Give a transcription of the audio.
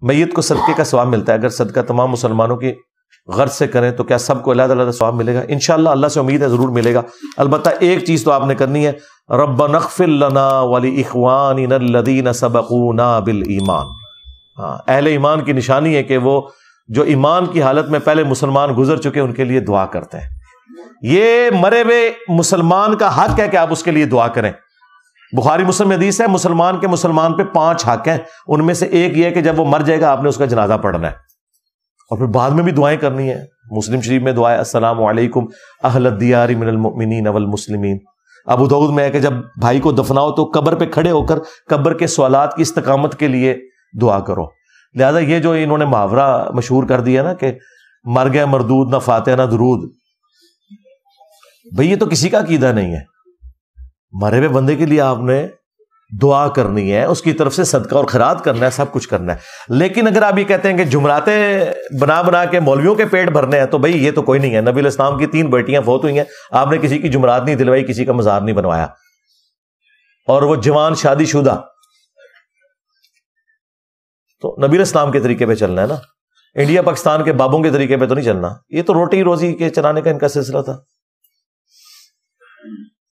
میت کو صدقے کا ثواب ملتا ہے. اگر صدقہ تمام مسلمانوں کی غرض سے کریں تو کیا سب کو علیحدہ علیحدہ ثواب ملے گا؟ انشاءاللہ اللہ سے امید ہے ضرور ملے گا. البتہ ایک چیز تو آپ نے کرنی ہے، ربنا اغفر لنا ولاخواننا الذین سبقونا بالایمان. ہاں، اہل ایمان کی نشانی ہے کہ وہ جو ایمان کی حالت میں پہلے مسلمان گزر چکے ان کے لیے دعا کرتے ہیں. یہ مرے ہوئے مسلمان کا حق ہے کہ آپ اس کے لیے دعا کریں. بخاری مسلم حدیث ہے، مسلمان کے مسلمان پہ 5 حق ہیں، ان میں سے ایک یہ ہے کہ جب وہ مر جائے گا آپ نے اس کا جنازہ پڑھنا ہے، اور پھر بعد میں بھی دعائیں کرنی ہیں. مسلم شریف میں دعا ہے السلام علیکم اہل الدیار من المؤمنین والمسلمین. ابو داؤد میں ہے کہ جب بھائی کو دفناؤ تو قبر پہ کھڑے ہو کر قبر کے سوالات کی استقامت کے لیے دعا کرو. لہذا یہ جو انہوں نے محاورہ مشہور کر دیا نا کہ مر گیا مردود نہ فاتحہ نہ درود، بھئی یہ تو کسی کا عقیدہ نہیں ہے. مرے ہوئے بندے کے لیے آپ نے دعا کرنی ہے، اس کی طرف سے صدقہ اور خیرات کرنا ہے، سب کچھ کرنا ہے. لیکن اگر آپ یہ کہتے ہیں کہ جمعراتیں بنا کے مولویوں کے پیٹ بھرنے ہیں تو بھئی یہ تو کوئی نہیں ہے. نبی علیہ السلام کی 3 بیٹیاں فوت ہوئی ہیں، آپ نے کسی کی جمعرات نہیں دلوائی، کسی کا مزار نہیں بنوایا، اور وہ جوان شادی شدہ. تو نبی علیہ السلام کے طریقے پہ چلنا ہے نا، انڈیا پاکستان کے بابوں کے طریقے پہ تو نہیں چلنا. یہ تو روٹی روزی کے چلانے کا ان کا سلسلہ تھا.